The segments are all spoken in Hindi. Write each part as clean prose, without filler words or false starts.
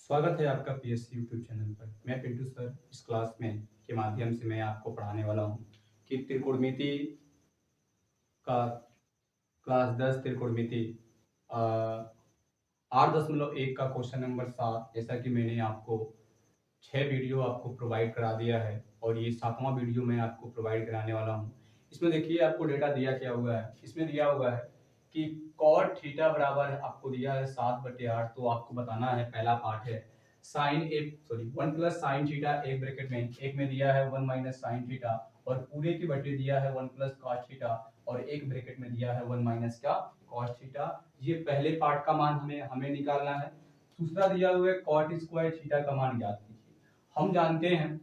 स्वागत है आपका पीएससी यूट्यूब चैनल पर। मैं पिंटू सर इस क्लास में के माध्यम से मैं आपको पढ़ाने वाला हूँ कि त्रिकोणमिति का क्लास 10 त्रिकोणमिति 8.1 का क्वेश्चन नंबर 7, जैसा कि मैंने आपको 6 वीडियो आपको प्रोवाइड करा दिया है और ये 7वां वीडियो मैं आपको प्रोवाइड कराने वाला हूँ। इसमें देखिए आपको डेटा दिया क्या हुआ है। इसमें दिया हुआ है कि कॉट थीटा बराबर आपको दिया है 7/8। तो आपको बताना है, पहला पार्ट है साइन एक सॉरी 1 प्लस साइन थीटा, एक ब्रैकेट में एक में दिया है 1 माइनस साइन थीटा और पूरे के बटे दिया है 1 प्लस कॉस थीटा और एक ब्रैकेट में दिया है 1 माइनस क्या कॉस थीटा। ये पहले पार्ट का मान हमें निकालना है। दूसरा दिया हुआ है कॉट स्क्वायर थीटा का मान ज्ञात कीजिए। हम जानते हैं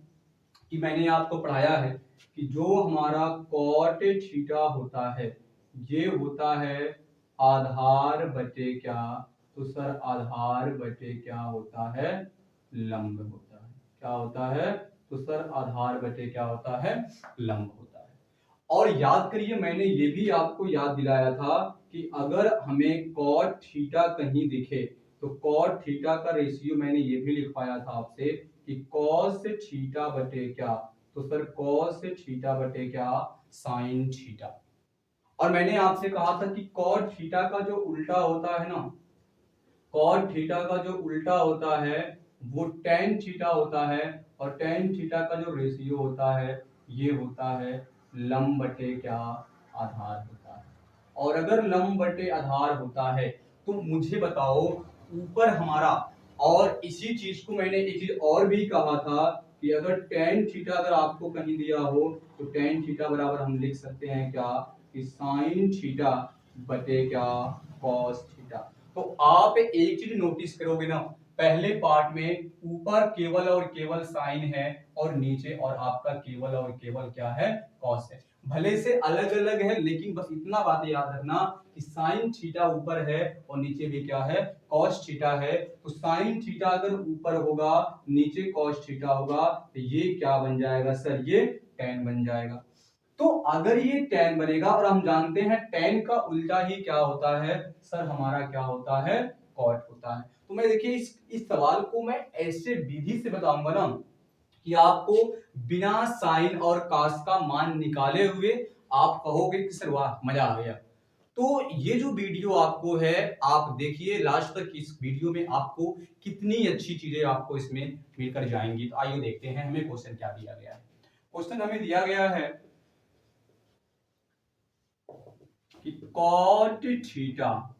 कि मैंने आपको पढ़ाया है कि जो हमारा कॉट थीटा होता है ये होता है आधार बटे क्या, तो सर आधार बटे क्या होता है, लंब होता है। क्या होता है, तो सर आधार बटे क्या होता है, लंब होता है। और याद करिए, मैंने ये भी आपको याद दिलाया था कि अगर हमें कॉट थीटा कहीं दिखे तो कॉट थीटा का रेशियो मैंने ये भी लिखवाया था आपसे कि कॉस थीटा बटे क्या, तो सर कॉस थीटा बटे क्या, साइन थीटा। और मैंने आपसे कहा था कि कॉट थीटा का जो उल्टा होता है ना, कॉट थीटा का जो उल्टा होता है वो टेन थीटा होता है और टेन थीटा का जो रेशियो होता है ये होता है लंब बटे क्या, आधार होता है। और अगर लंब बटे आधार होता है तो मुझे बताओ ऊपर हमारा, और इसी चीज को मैंने एक चीज और भी कहा था कि अगर टेन थीटा अगर आपको कहीं दिया हो तो टेन थीटा बराबर हम लिख सकते हैं क्या, कि साइन थीटा बटे क्या, कॉस थीटा। तो आप एक चीज नोटिस करोगे ना, पहले पार्ट में ऊपर केवल और केवल साइन है और नीचे और आपका केवल और केवल क्या है, कॉस है। भले से अलग अलग है लेकिन बस इतना बात याद रखना कि साइन थीटा ऊपर है और नीचे भी क्या है, कॉस थीटा है। तो साइन थीटा अगर ऊपर होगा नीचे कॉस थीटा होगा तो ये क्या बन जाएगा सर, ये tan बन जाएगा। तो अगर ये tan बनेगा और हम जानते हैं tan का उल्टा ही क्या होता है सर, हमारा क्या होता है, cot होता है। तो मैं देखिए इस सवाल को मैं ऐसे विधि से बताऊंगा ना कि आपको बिना साइन और कास का मान निकाले हुए आप कहोगे कि सर वाह मजा आ गया। तो ये जो वीडियो आपको है आप देखिए लास्ट तक, इस वीडियो में आपको कितनी अच्छी चीजें आपको इसमें मिलकर जाएंगी। तो आइए देखते हैं हमें क्वेश्चन क्या दिया गया है। क्वेश्चन हमें दिया गया है कि कॉट थीटा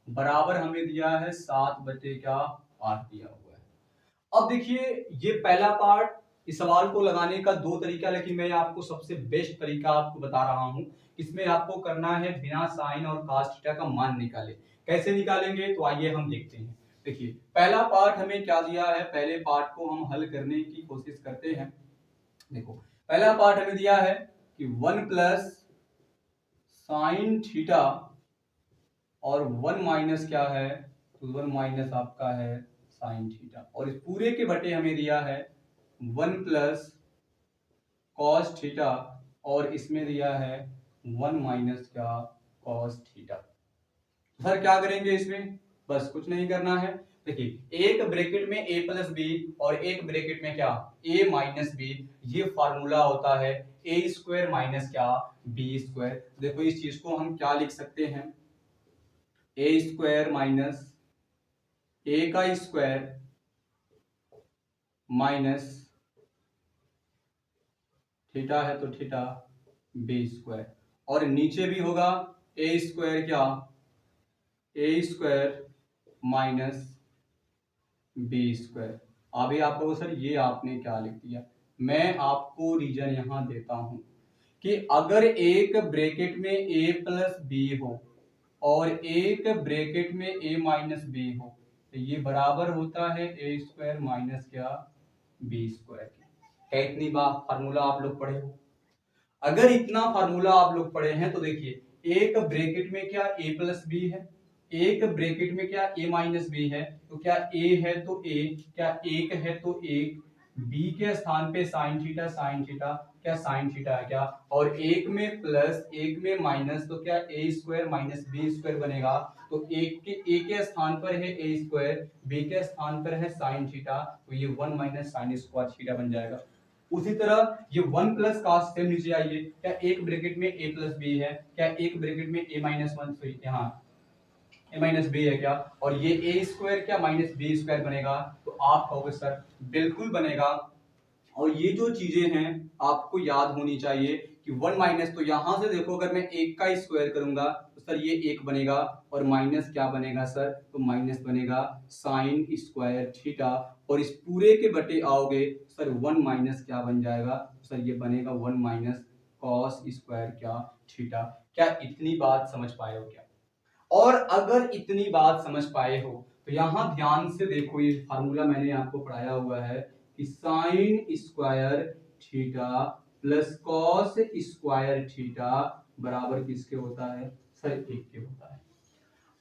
बराबर हमें दिया है 7/8 दिया हुआ है। अब देखिए ये पहला पार्ट, इस सवाल को लगाने का दो तरीका, लेकिन मैं आपको सबसे बेस्ट तरीका आपको बता रहा हूं। इसमें आपको करना है बिना साइन और cos थीटा का मान निकाले। कैसे निकालेंगे तो आइए हम देखते हैं। देखिए पहला पार्ट हमें क्या दिया है, पहले पार्ट को हम हल करने की कोशिश करते हैं। देखो पहला पार्ट हमें दिया है कि 1 प्लस साइन थीटा और 1 माइनस क्या है, तो 1 माइनस आपका है साइन थीटा और इस पूरे के बटे हमें दिया है 1 प्लस कॉस थीटा और इसमें दिया है 1 माइनस क्या, कॉस थीटा। सर क्या करेंगे इसमें, बस कुछ नहीं करना है। देखिए एक ब्रैकेट में a प्लस बी और एक ब्रैकेट में क्या, a माइनस बी। ये फार्मूला होता है a स्क्वायर माइनस क्या, b स्क्वायर। देखो इस चीज को हम क्या लिख सकते हैं, a स्क्वायर माइनस a का स्क्वायर माइनस थीटा है तो थीटा बी स्क्वायर और नीचे भी होगा a स्क्वायर क्या, a square minus b square. अभी आपको सर ये आपने क्या लिख दिया, मैं आपको रीजन यहां देता हूं कि अगर एक ब्रैकेट में a प्लस बी हो और एक ब्रैकेट में a माइनस बी हो तो ये बराबर होता है a स्क्वायर माइनस क्या, बी स्क्वायर। है इतनी बात फार्मूला आप लोग पढ़े हो। अगर इतना फार्मूला आप लोग पढ़े हैं तो देखिए एक ब्रैकेट में क्या a प्लस बी है, एक ब्रैकेट में क्या a माइनस बी है, तो क्या a है तो a, क्या एक है तो एक, बी के स्थान पे साइन थीटा क्या साइन थीटा है क्या, और एक में प्लस एक में माइनस, तो क्या ए स्क्वायर माइनस बी स्क्वायर बनेगा। तो ए के स्थान पर है ए स्क्वायर, बी के स्थान पर है साइन थीटा, तो ये 1 माइनस साइन स्क्वायर थीटा बन जाएगा। उसी तरह ये 1 प्लस कॉस से नीचे आइए, क्या एक ब्रैकेट में a प्लस बी है, क्या एक ब्रैकेट में a माइनस वन, तो यहाँ a माइनस बी है क्या, और ये a स्क्वायर क्या माइनस बी स्क्वायर बनेगा। तो आप कहोगे सर बिल्कुल बनेगा। और ये जो चीजें हैं आपको याद होनी चाहिए कि 1 माइनस, तो यहां से देखो अगर मैं एक का स्क्वायर करूंगा तो सर ये एक बनेगा, और माइनस क्या बनेगा सर, तो माइनस बनेगा साइन स्क्वायर थीटा, और इस पूरे के बटे आओगे सर 1 माइनस क्या बन जाएगा, सर ये बनेगा 1 माइनस कॉस स्क्वायर क्या थीटा। क्या इतनी बात समझ पाए हो क्या। और अगर इतनी बात समझ पाए हो तो यहां ध्यान से देखो, ये फार्मूला मैंने आपको पढ़ाया हुआ है कि sine square theta plus cos square theta बराबर किसके होता है, सर एक के होता है।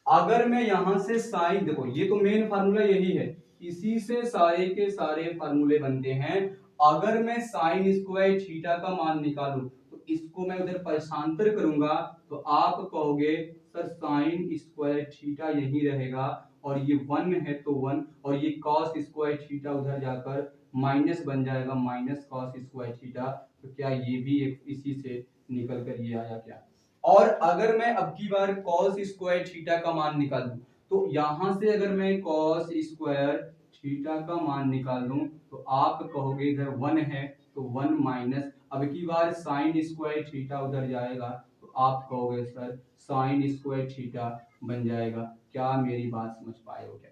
अगर मैं यहां से साइन, देखो ये तो मेन फार्मूला यही है, इसी से सारे के सारे फार्मूले बनते हैं। अगर मैं साइन स्क्वायर थीटा का मान निकालूं तो इसको मैं उधर पक्षांतर करूंगा, तो आप कहोगे सर साइन स्क्वायर थीटा यही रहेगा, और ये 1 है तो 1, और ये कॉस स्क्वायर थीटा उधर जाकर माइनस बन जाएगा, माइनस कॉस स्क्वायर थीटा। तो क्या ये भी एक इसी से निकल कर ये आया क्या। और अगर मैं अब की बार cos स्क्वायर थीटा का मान निकाल दूं, तो यहां से अगर मैं cos स्क्वायर थीटा का मान निकाल दूं तो आप कहोगे इधर 1 है तो 1 माइनस, अब की बार साइन स्क्वायर थीटा उधर जाएगा तो आप कहोगे सर साइन स्क्वायर थीटा बन जाएगा। क्या मेरी बात समझ पाए हो क्या।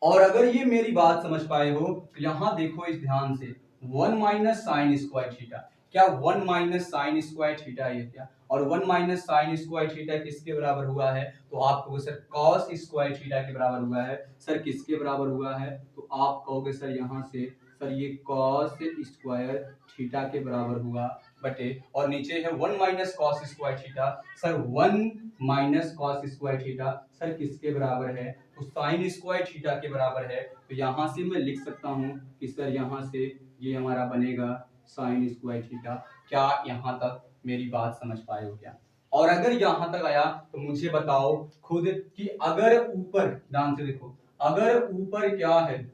और अगर ये मेरी बात समझ पाए हो तो यहां देखो इस ध्यान से 1 माइनस साइन स्क्वायर थीटा, क्या 1 माइनस साइन स्क्वायर थीटा ये क्या, और 1 माइनस साइन स्क्वायर थीटा किसके बराबर हुआ है, तो आप कहोगे सर कॉस स्क्वायर थीटा के बराबर हुआ है। सर किसके बराबर हुआ है, तो आप कहोगे सर यहां से सर ये कॉस स्क्वायर थीटा के बराबर हुआ बटे, और नीचे है 1 minus cos square theta, sir 1 minus cos square theta sir किसके बराबर है, तो साइन स्क्वायर थीटा के बराबर है। तो यहां से मैं लिख सकता हूं कि सर यहां से ये हमारा बनेगा साइन स्क्वायर थीटा। क्या यहां तक मेरी बात समझ पाए हो क्या। और अगर यहां तक आया तो मुझे बताओ खुद कि अगर ऊपर ध्यान से देखो, अगर ऊपर क्या है,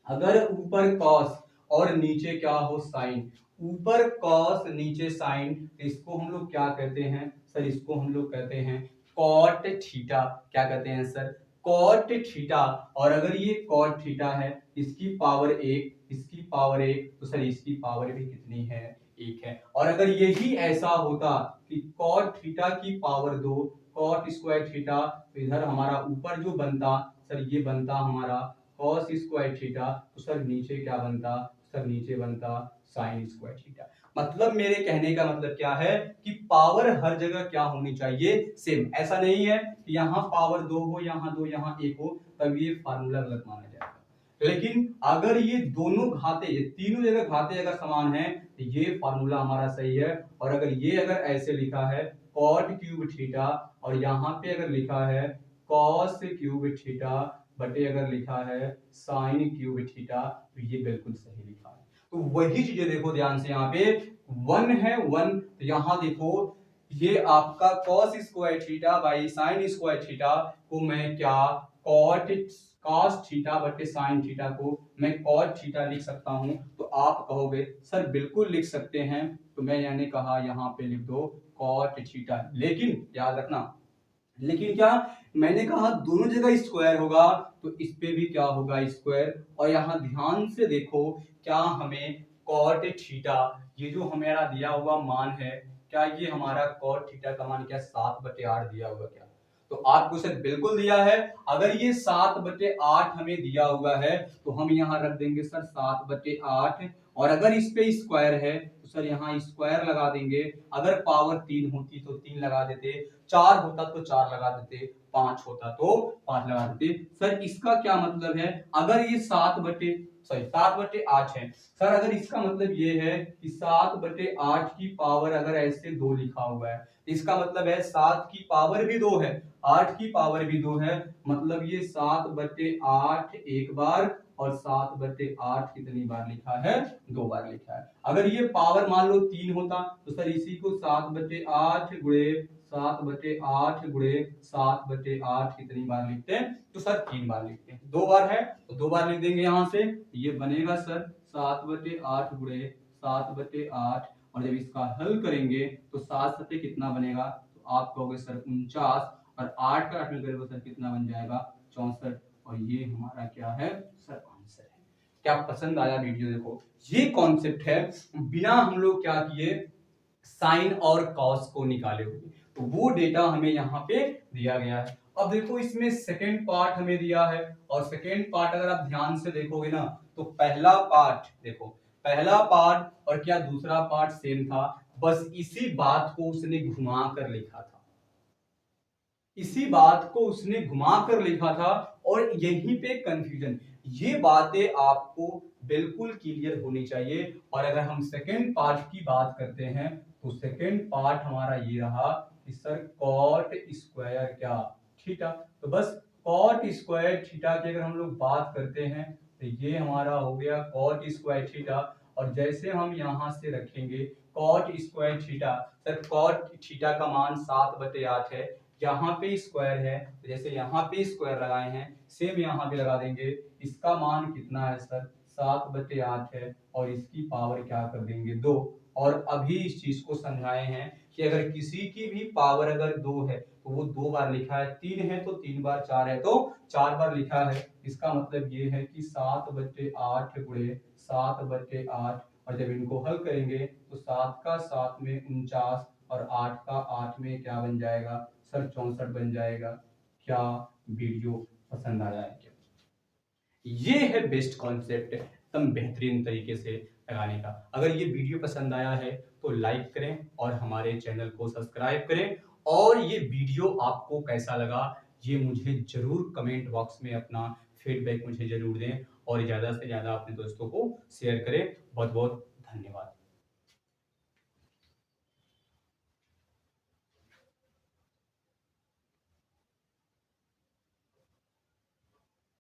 अगर ऊपर कॉस और नीचे क्या हो साइन, ऊपर कॉस नीचे साइन, तो इसको हम लोग क्या कहते हैं सर, इसको हम लोग कहते हैं कॉट थीटा। क्या कहते हैं सर, कॉट थीटा। और अगर ये कॉट थीटा है, इसकी पावर एक, इसकी पावर एक, तो सर इसकी पावर भी कितनी है, एक है। और अगर यही ऐसा होता कि कॉट थीटा की पावर दो, कॉट स्क्वायर थीटा, तो इधर हमारा ऊपर जो बनता सर ये बनता हमारा cos स्क्वायर थीटा, तो सर नीचे क्या बनता, सर नीचे बनता साइन स्क्वायर थीटा। मतलब मेरे कहने का मतलब क्या है कि पावर हर जगह क्या होनी चाहिए, सेम। ऐसा नहीं है कि यहाँ पावर दो हो, यहाँ दो, यहाँ एक हो, तब ये फार्मूला गलत माना जाएगा। लेकिन अगर ये दोनों घाते, ये तीनों जगह घाते अगर समान है तो ये फार्मूला हमारा सही है। और अगर ये अगर ऐसे लिखा है कॉट क्यूब थीटा, और यहाँ पे अगर लिखा है कॉस क्यूब थीटा बटे अगर लिखा है साइन क्यूब थीटा, तो ये बिल्कुल सही लिखा है। तो वही चीजें देखो ध्यान से, यहाँ पे 1 है 1, तो यहाँ देखो ये आपका cos square theta by sine square theta को मैं क्या कॉट cos थीटा बटे साइन थीटा को मैं cot थीटा लिख सकता हूं। तो आप कहोगे सर बिल्कुल लिख सकते हैं, तो मैं यानी कहा यहाँ पे लिख दो cot थीटा। लेकिन याद रखना, लेकिन क्या मैंने कहा दोनों जगह स्क्वायर होगा, तो इस पे भी क्या होगा स्क्वायर। और यहां ध्यान से देखो, क्या हमें cot थीटा ये जो हमारा दिया हुआ मान है, क्या ये हमारा cot थीटा का मान क्या 7/8 दिया हुआ क्या, तो आपको सर बिल्कुल दिया है। अगर ये 7/8 हमें दिया हुआ है तो हम यहाँ रख देंगे सर 7/8, और अगर इस पे स्क्वायर है तो सर यहाँ स्क्वायर लगा देंगे। अगर पावर 3 होती तो 3 लगा देते, 4 होता तो 4 लगा देते, 5 होता तो 5 लगा देते। सर इसका क्या मतलब है, अगर ये 7/8 है सर, अगर इसका मतलब ये है कि 7/8 की पावर अगर ऐसे 2 लिखा हुआ है, इसका मतलब है 7 की पावर भी 2 है, 8 की पावर भी 2 है, मतलब ये 7/8 एक बार और 7/8 कितनी बार लिखा है? 2 बार लिखा है। अगर ये पावर मान लो 3 होता तो सर इसी को 7/8 गुणे 7/8 गुणे 7/8 कितनी बार लिखते हैं? तो सर 3 बार लिखते हैं। 2 बार है तो 2 बार लिख देंगे यहाँ से। ये बनेगा सर 7/8 गुणे 7/8, और जब इसका हल करेंगे तो 7 सत्ते कितना बनेगा? तो आप कहोगे सर 49, और 8 का 8 मिल करेगा सर कितना बन जाएगा? 64। और ये हमारा क्या है सर? आंसर है। क्या पसंद आया वीडियो? देखो ये कॉन्सेप्ट है, बिना हम लोग क्या किए साइन और कॉस को निकाले हुए, तो वो डेटा हमें यहाँ पे दिया गया है। अब देखो इसमें सेकेंड पार्ट हमें दिया है, और सेकेंड पार्ट अगर आप ध्यान से देखोगे ना तो पहला पार्ट देखो, पहला पार्ट और क्या दूसरा पार्ट सेम था, बस इसी बात को उसने घुमा कर लिखा था, इसी बात को उसने घुमा कर लिखा था, और यहीं पे कंफ्यूजन। ये बातें आपको बिल्कुल क्लियर होनी चाहिए। और अगर हम सेकेंड पार्ट की बात करते हैं तो सेकेंड पार्ट हमारा ये रहा कि सर कॉट स्क्वायर क्या थीटा। तो बस कॉट स्क्वायर थीटा की अगर हम लोग बात करते हैं तो ये हमारा हो गया कॉट स्क्वायर थीटा, और जैसे हम यहां से रखेंगे cot square theta, sir cot theta का मान 7/8 है, यहाँ पे स्क्वायर है तो जैसे यहाँ पे स्क्वायर लगाए हैं सेम यहाँ पे लगा देंगे। इसका मान कितना है सर? 7/8 है, और इसकी पावर क्या कर देंगे? 2। और अभी इस चीज को समझाए हैं कि अगर किसी की भी पावर अगर 2 है तो वो 2 बार लिखा है, 3 है तो 3 बार, 4 है तो 4 बार लिखा है। इसका मतलब ये है कि 7/8 गुणे 7/8, और जब इनको हल करेंगे तो 7 का 7 में 49, और 8 का 8 में क्या बन जाएगा सर? 64 बन जाएगा। क्या वीडियो पसंद आया है क्या? ये है बेस्ट कॉन्सेप्ट एकदम बेहतरीन तरीके से लगाने का। अगर ये वीडियो पसंद आया है तो लाइक करें और हमारे चैनल को सब्सक्राइब करें, और ये वीडियो आपको कैसा लगा ये मुझे जरूर कमेंट बॉक्स में अपना फीडबैक मुझे जरूर दें, और ज़्यादा से ज़्यादा अपने दोस्तों को शेयर करें। बहुत बहुत धन्यवाद।